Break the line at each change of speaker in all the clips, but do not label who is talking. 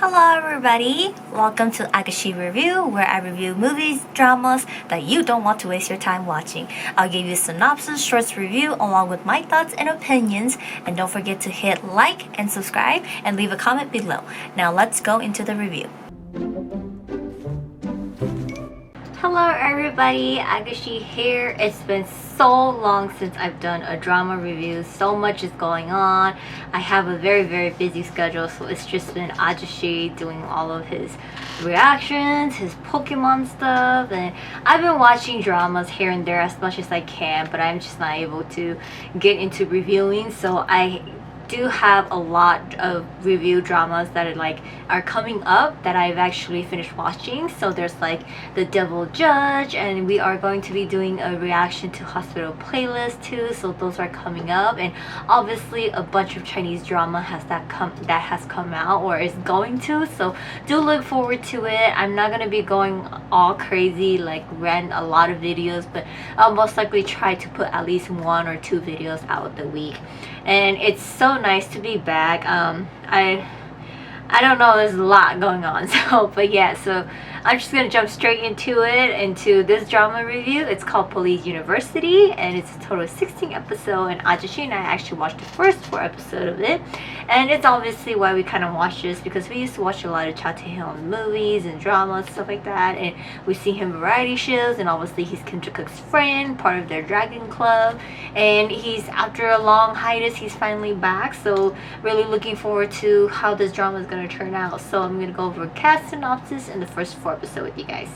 Hello everybody! Welcome to Agashe Review, where I review movies, dramas that you don't want to waste your time watching. I'll give you a synopsis, shorts review along with my thoughts and opinions, and don't forget to hit like and subscribe and leave a comment below. Now let's go into the review. Hello everybody, Agashe here. It's been so long since I've done a drama review. So much is going on. I have a very busy schedule, so it's just been Agashe doing all of his reactions, his Pokemon stuff, and I've been watching dramas here and there as much as I can, but I'm just not able to get into reviewing, so I do have a lot of review dramas that are coming up that I've actually finished watching. So there's like The Devil Judge, and we are going to be doing a reaction to Hospital Playlist too, so those are coming up, and obviously a bunch of Chinese drama has come out or is going to, so do look forward to it. I'm not gonna be going all crazy like rent a lot of videos, but I'll most likely try to put at least 1 or 2 videos out the week. And it's so nice to be back. I don't know, there's a lot going on, so I'm just gonna jump straight into this drama review. It's called Police University, and it's a total of 16 episodes, and Agashe and I actually watched the first 4 episodes of it, and it's obviously why we kind of watch this, because we used to watch a lot of Cha Tae-hyun movies and dramas, stuff like that, and we've seen him variety shows, and obviously he's Kim Ji-kook's friend, part of their dragon club, and he's, after a long hiatus, he's finally back, so really looking forward to how this drama is going to turn out. So I'm going to go over cast synopsis in the first 4 episodes with you guys.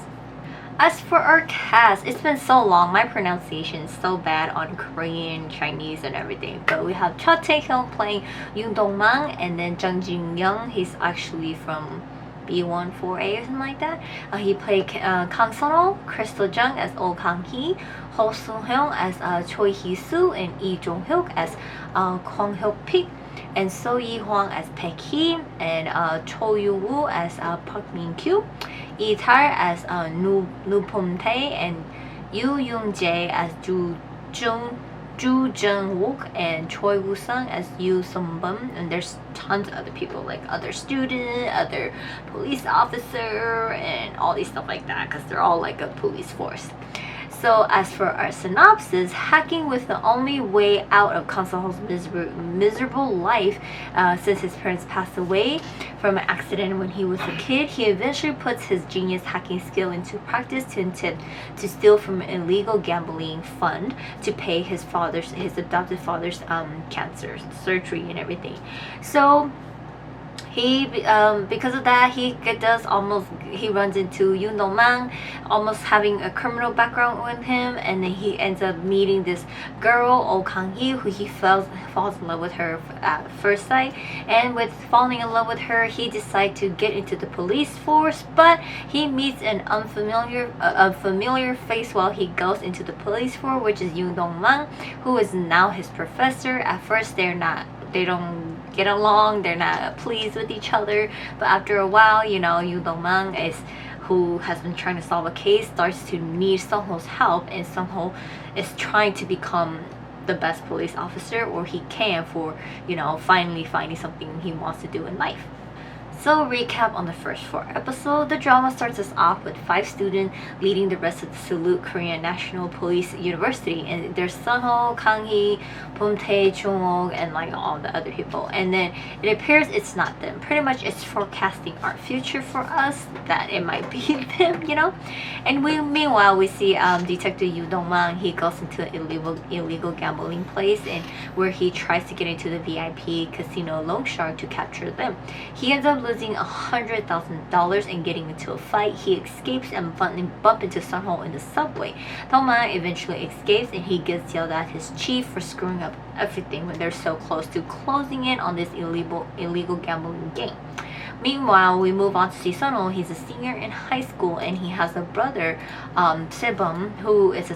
As for our cast, it's been so long, my pronunciation is so bad on Korean, Chinese, and everything, but we have Cha Tae-hyun playing Yoon Dong-mang, and then Jung Jin-young, he's actually from B14A or something like that. He played Kang Sun-ho, Crystal Jung as Oh Kang-hee, Ho Soo-hyung as Choi Hee-soo, and Lee Jong-hyuk as Kwon Hyuk-pik, and So Yi-hwang as Paek Hee, and Cho Yu-woo as Park Min-kyu, Lee-tar as Nu Pom-tae, and Yoo Yoon-jae as Ju Jung-wook, and Choi Woo-sung as Yoo Sung-bum, and there's tons of other people, like other student, other police officer, and all these stuff like that, because they're all like a police force. So as for our synopsis, hacking with the only way out of Kang Sun-ho's miserable life since his parents passed away from an accident when he was a kid, he eventually puts his genius hacking skill into practice to steal from an illegal gambling fund to pay his adopted father's cancer surgery and everything. So he because of that, he runs into Yoon Dong-mang, almost having a criminal background with him, and then he ends up meeting this girl, Oh Kang-hee, who he falls in love with her at first sight, and with falling in love with her, he decides to get into the police force, but he meets an familiar face while he goes into the police force, which is Yoon Dong-mang, who is now his professor. At first they don't get along, they're not pleased with each other, but after a while, Yoon Dong-mang who has been trying to solve a case, starts to need Sun-ho's help, and Sun-ho is trying to become the best police officer, or he can, for finally finding something he wants to do in life. So recap on the first 4 episodes, the drama starts us off with 5 students leading the rest of the Salute Korean National Police University, and there's Sun-ho, Kang-hee, Pom-tae, Chung-wook, and like all the other people, and then it appears it's not them. Pretty much it's forecasting our future for us that it might be them, and meanwhile we see Detective Yoo Dong-mang. He goes into an illegal gambling place, and where he tries to get into the VIP casino loan shark to capture them. He ends up losing $100,000 and getting into a fight. He escapes and bump into Sun-ho in the subway. Dong-mang eventually escapes, and he gets yelled at his chief for screwing up everything when they're so close to closing in on this illegal gambling game. Meanwhile, we move on to see Sun-ho. He's a senior in high school, and he has a brother, Sebum, who is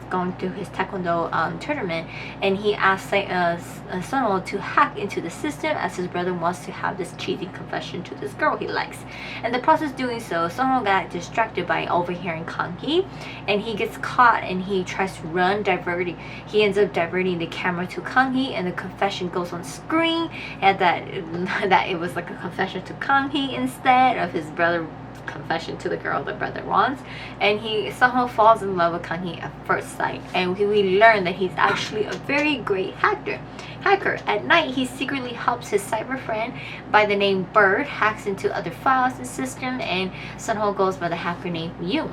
going through his taekwondo tournament, and he asks Sun-ho to hack into the system, as his brother wants to have this cheating confession to this girl he likes. In the process doing so, Sun-ho got distracted by overhearing Kang-hee, and he gets caught, and he tries to run, he ends up diverting the camera to Kang-hee, and the confession goes on screen, and that it was like a confession confession to Kang-hee instead of his brother confession to the girl the brother wants, and he somehow falls in love with Kang-hee at first sight, and we learn that he's actually a very great hacker. At night, he secretly helps his cyber friend by the name Bird hacks into other files and system, and Sunho goes by the hacker named Yoon.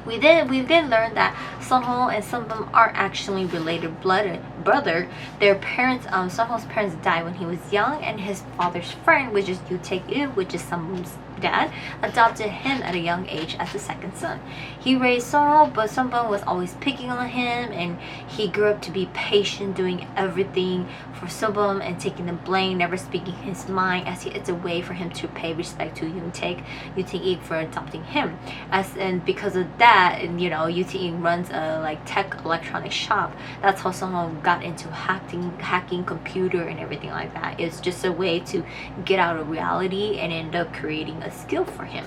We then learn that Sunho and Sunbum are actually related brother. Their parents, Sunho's parents died when he was young, and his father's friend, which is Yoo Taek-il, which is Sunbum's dad, adopted him at a young age as the second son. He raised Sunho, but Sunbum was always picking on him, and he grew up to be patient, doing everything for Sunbum and taking the blame, never speaking his mind, as it's a way for him to pay respect to Yoo Taek-il for adopting him. And because of that, you know, Yoo Taek-il runs a like tech electronic shop. That's how Sunho got into hacking computer and everything like that. It's just a way to get out of reality and end up creating a skill for him.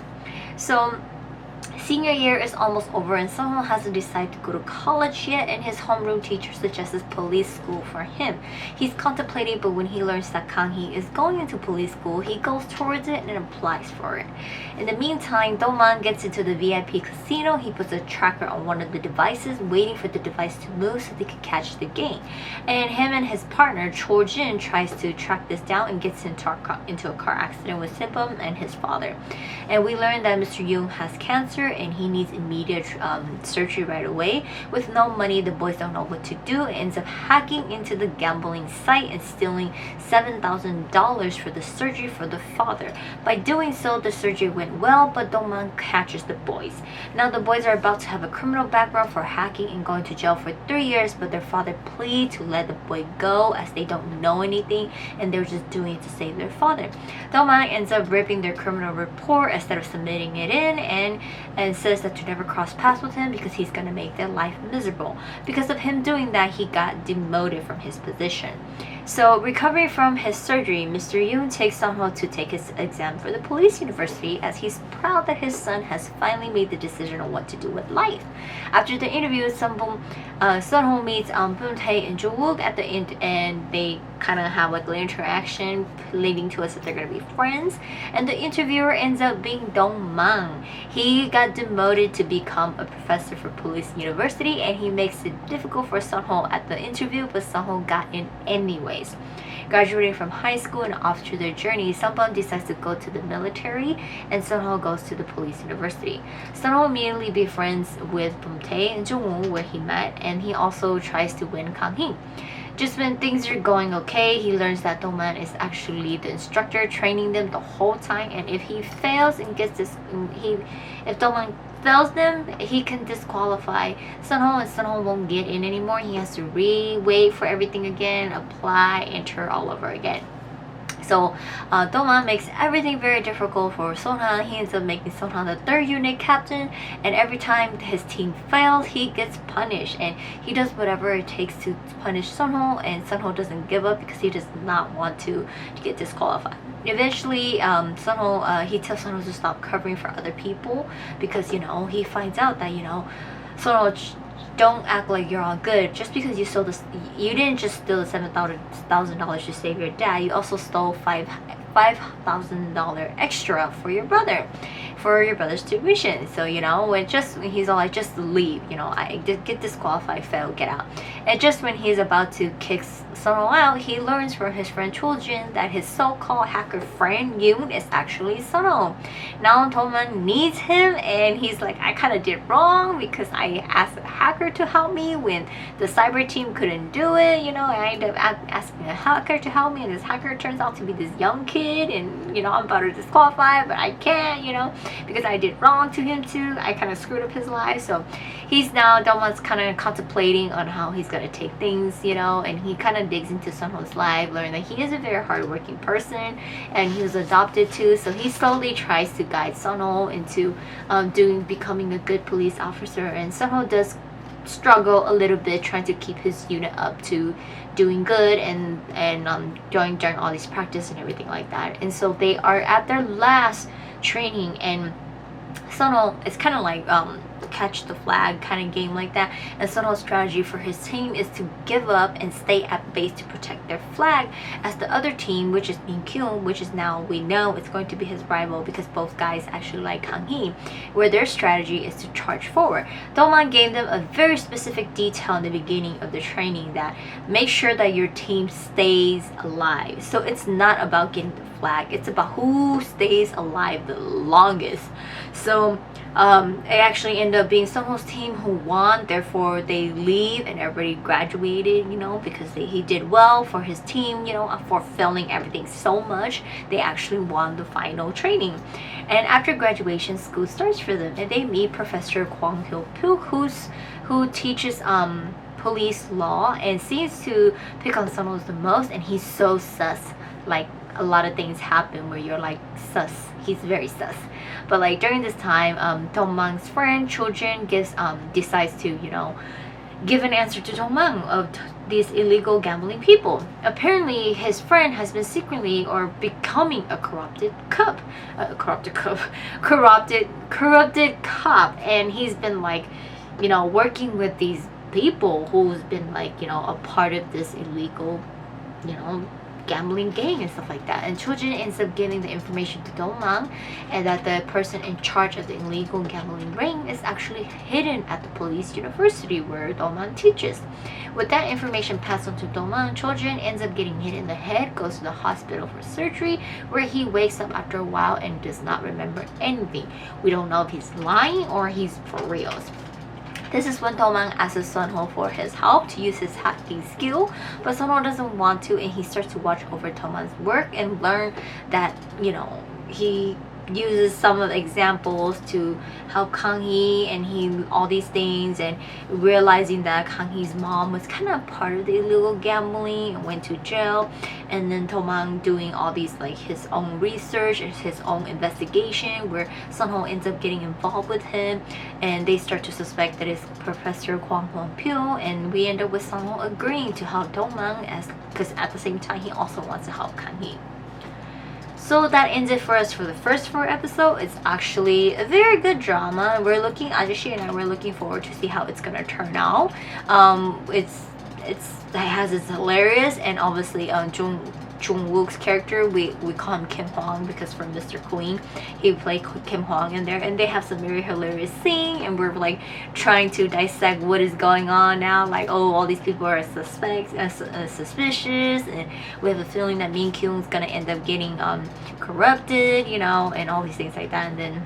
So senior year is almost over, and Sunho hasn't decided to go to college yet, and his homeroom teacher suggests police school for him. He's contemplating, but when he learns that Kang-hee is going into police school, he goes towards it and applies for it. In the meantime, Do-man gets into the VIP casino. He puts a tracker on one of the devices, waiting for the device to move so they can catch the game. And him and his partner, Cho-jin, tries to track this down and gets into a car accident with Simpum and his father. And we learn that Mr. Yoon has cancer and he needs immediate surgery right away. With no money, the boys don't know what to do. It ends up hacking into the gambling site and stealing $7,000 for the surgery for the father. By doing so, the surgery went well, but Do-man catches the boys. Now the boys are about to have a criminal background for hacking and going to jail for 3 years, but their father pleads to let the boy go as they don't know anything and they're just doing it to save their father. Do-man ends up ripping their criminal report instead of submitting it in, and says that to never cross paths with him because he's gonna make their life miserable. Because of him doing that, he got demoted from his position. So, recovering from his surgery, Mr. Yoon takes Sunho to take his exam for the police university, as he's proud that his son has finally made the decision on what to do with life. After the interview, Sunho meets Boon-tae and Jo-wook at the end, and they kind of have like a little interaction leading to us that they're going to be friends. And the interviewer ends up being Dong-man. He got demoted to become a professor for police university, and he makes it difficult for Sunho at the interview, but Sunho got in anyways. Graduating from high school and off to their journey, Sunbum decides to go to the military, and Sunho goes to the police university. Sunho immediately befriends with Boon-tae and Jo-wook where he met, and he also tries to win Kang-hee. Just when things are going okay, he learns that Do-man is actually the instructor training them the whole time, and if he fails and gets this, if Do-man fails them, he can disqualify Sunho, and Sunho won't get in anymore. He has to wait for everything again, apply, enter all over again. So Do-man makes everything very difficult for Sonhan. He ends up making Sonhan the 3rd unit captain, and every time his team fails, he gets punished, and he does whatever it takes to punish Sunho, and Sunho doesn't give up because he does not want to get disqualified. Eventually, he tells Sunho to stop covering for other people because, you know, he finds out that, you know, Sunho, don't act like you're all good. Just because you stole this, you didn't just steal the $7,000 to save your dad. You also stole $5,000 extra for your brother's tuition. So, you know, when he's all like, just leave, you know, I did get disqualified, fail, get out. And just when he's about to kick Sunho out, he learns from his friend Cho-jin that his so-called hacker friend Yoon is actually Sunho. Now Do-man needs him, and he's like, I kind of did wrong because I asked a hacker to help me when the cyber team couldn't do it, you know, and I ended up asking a hacker to help me, and this hacker turns out to be this young kid, and, you know, I'm about to disqualify, but I can't, you know, because I did wrong to him too. I kind of screwed up his life. So he's now, Do-man's kind of contemplating on how he's going to take things, you know, and he kind of digs into Sunho's life, learning that he is a very hardworking person, and he was adopted too. So he slowly tries to guide Sunho into becoming a good police officer, and Sunho does struggle a little bit trying to keep his unit up to doing good and during all these practice and everything like that. And so they are at their last training, and Sunho, it's kind of like catch the flag kind of game like that. And Sunho's strategy for his team is to give up and stay at base to protect their flag, as the other team, which is Min-kyung, which is now we know it's going to be his rival because both guys actually like Kang-hee, where their strategy is to charge forward. Do-man gave them a very specific detail in the beginning of the training that make sure that your team stays alive. So it's not about getting the flag, it's about who stays alive the longest. So it actually ended up being Sunho's team who won, therefore they leave and everybody graduated, you know, because he did well for his team, you know, for failing everything so much. They actually won the final training. And after graduation, school starts for them and they meet Professor Kwang Hyuk-puk, who teaches police law and seems to pick on Sunho the most, and he's so sus. Like, a lot of things happen where you're like, sus. He's very sus. But like during this time, Do-man's friend Chojin decides to, you know, give an answer to Do-man of these illegal gambling people. Apparently, his friend has been secretly or becoming a corrupted cop, and he's been like, you know, working with these people who's been like, you know, a part of this illegal, you know, gambling gang and stuff like that. And Chojin ends up giving the information to Do-man, and that the person in charge of the illegal gambling ring is actually hidden at the police university where Do-man teaches. With that information passed on to Do-man, Chojin ends up getting hit in the head, goes to the hospital for surgery, where he wakes up after a while and does not remember anything. We don't know if he's lying or he's for reals. This is when Do-man asks Sunho for his help to use his hacking skill, but Sunho doesn't want to, and he starts to watch over Do-man's work and learn that, you know, he uses some of the examples to help Kang-hee and all these things, and realizing that Kang-hee's mom was kind of part of the illegal gambling and went to jail, and then Do-man doing all these like his own research and his own investigation where Sunho ends up getting involved with him, and they start to suspect that it's Professor Kwang Hyuk-puk, and we end up with Sunho agreeing to help Do-man because at the same time he also wants to help Kang-hee. So that ends it for us for the first 4 episodes. It's actually a very good drama. Agashe and I were looking forward to see how it's gonna turn out. It has its hilarious, and obviously Jung-wook's character, we call him Kim Hwang because from Mr. Queen he played Kim Hwang in there, and they have some very hilarious scene, and we're like trying to dissect what is going on now, like, oh, all these people are suspicious, and we have a feeling that Min-kyung is gonna end up getting corrupted, you know, and all these things like that. And then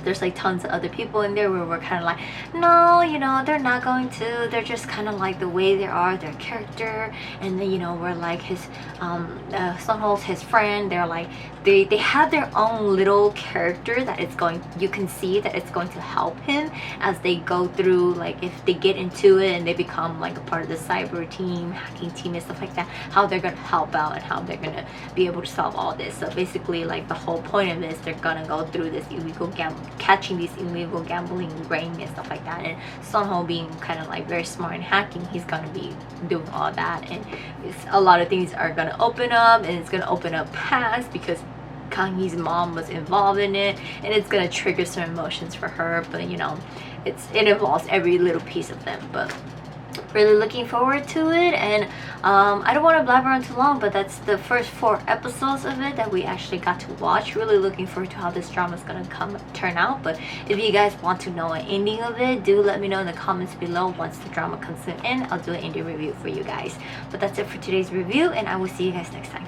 there's like tons of other people in there where we're kind of like, no, you know, they're not going to, they're just kind of like the way they are, their character. And then, you know, we're like his Sunho's his friend, they're like, they have their own little character that it's going, you can see that it's going to help him as they go through, like if they get into it and they become like a part of the cyber team, hacking team and stuff like that, how they're gonna help out and how they're gonna be able to solve all this. So basically, like the whole point of this, they're gonna go through this illegal catching these illegal gambling ring and stuff like that, and Sunho being kind of like very smart in hacking, he's gonna be doing all that, and a lot of things are gonna open up, and it's gonna open up past because Kang-hee's mom was involved in it, and it's gonna trigger some emotions for her. But you know, it involves every little piece of them. But really looking forward to it, and I don't want to blabber on too long, but that's the first 4 episodes of it that we actually got to watch. Really looking forward to how this drama is gonna turn out. But if you guys want to know an ending of it, do let me know in the comments below. Once the drama comes to an end, I'll do an ending review for you guys. But that's it for today's review, and I will see you guys next time.